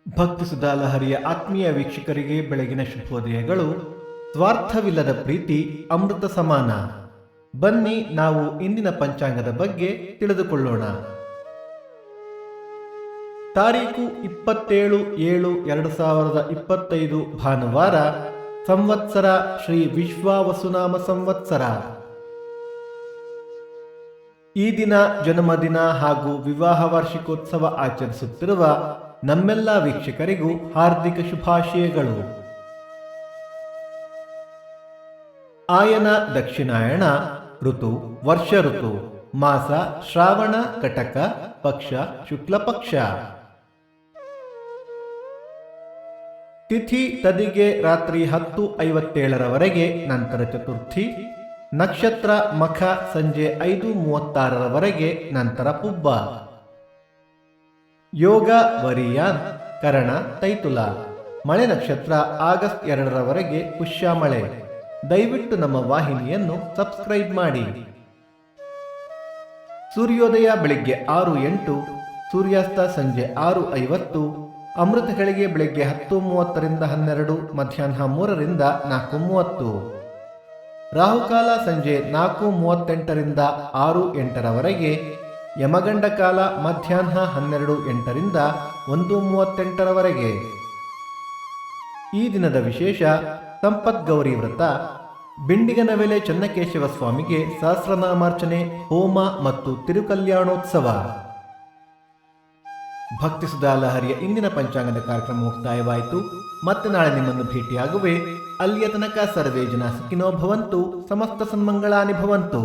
ಭಕ್ತಿ ಸುಧಾಲಹರಿಯ ಆತ್ಮೀಯ ವೀಕ್ಷಕರಿಗೆ ಬೆಳಗಿನ ಶುಭೋದಯಗಳು. ಸ್ವಾರ್ಥವಿಲ್ಲದ ಪ್ರೀತಿ ಅಮೃತ ಸಮಾನ. ಬನ್ನಿ ನಾವು ಇಂದಿನ ಪಂಚಾಂಗದ ಬಗ್ಗೆ ತಿಳಿದುಕೊಳ್ಳೋಣ. ತಾರೀಕು 27/7/2025 ಭಾನುವಾರ. ಸಂವತ್ಸರ ಶ್ರೀ ವಿಶ್ವಾವಸುನಾಮ ಸಂವತ್ಸರ. ಈ ದಿನ ಜನ್ಮದಿನ ಹಾಗೂ ವಿವಾಹ ವಾರ್ಷಿಕೋತ್ಸವ ಆಚರಿಸುತ್ತಿರುವ ನಮ್ಮೆಲ್ಲ ವೀಕ್ಷಕರಿಗೂ ಹಾರ್ದಿಕ ಶುಭಾಶಯಗಳು. ಆಯನ ದಕ್ಷಿಣಾಯಣ. ಋತು ವರ್ಷ ಋತು. ಮಾಸ ಶ್ರಾವಣ ಕಟಕ. ಪಕ್ಷ ಶುಕ್ಲ ಪಕ್ಷ. ತಿಥಿ ತದಿಗೆ ರಾತ್ರಿ 10:57 ನಂತರ ಚತುರ್ಥಿ. ನಕ್ಷತ್ರ ಮಖ ಸಂಜೆ 5:36 ನಂತರ ಪುಬ್ಬ. ಯೋಗ ವರಿಯಾನ್. ಕರಣ ತೈತುಲ. ಮಳೆ ನಕ್ಷತ್ರ ಆಗಸ್ಟ್ 2 ಪುಷ್ಯ ಮಳೆ. ದಯವಿಟ್ಟು ನಮ್ಮ ವಾಹಿನಿಯನ್ನು ಸಬ್ಸ್ಕ್ರೈಬ್ ಮಾಡಿ. ಸೂರ್ಯೋದಯ ಬೆಳಿಗ್ಗೆ 6:08. ಸೂರ್ಯಾಸ್ತ ಸಂಜೆ 6:50. ಅಮೃತಗಳಿಗೆ ಬೆಳಿಗ್ಗೆ 10:30 12, ಮಧ್ಯಾಹ್ನ 3 4:30. ರಾಹುಕಾಲ ಸಂಜೆ 4:38 6:08. ಯಮಗಂಡ ಕಾಲ ಮಧ್ಯಾಹ್ನ 12:08 1:38. ಈ ದಿನದ ವಿಶೇಷ ಸಂಪದ್ಗೌರಿ ವ್ರತ. ಬಿಂಡಿಗನವೆಲೆ ಚನ್ನಕೇಶವ ಸ್ವಾಮಿಗೆ ಸಹಸ್ರನಾಮಾರ್ಚನೆ, ಹೋಮ ಮತ್ತು ತಿರುಕಲ್ಯಾಣೋತ್ಸವ. ಭಕ್ತಿ ಸುಧಾಲಹರಿಯ ಇಂದಿನ ಪಂಚಾಂಗದ ಕಾರ್ಯಕ್ರಮ ಮುಕ್ತಾಯವಾಯಿತು. ಮತ್ತೆ ನಾಳೆ ನಿಮ್ಮನ್ನು ಭೇಟಿಯಾಗುವೆ. ಅಲ್ಲಿಯ ತನಕ ಸರ್ವೇ ಜನ ಸುಖಿನೋ ಭವಂತು. ಸಮಸ್ತ ಸನ್ಮಂಗಳಾನಿ ಭವಂತು.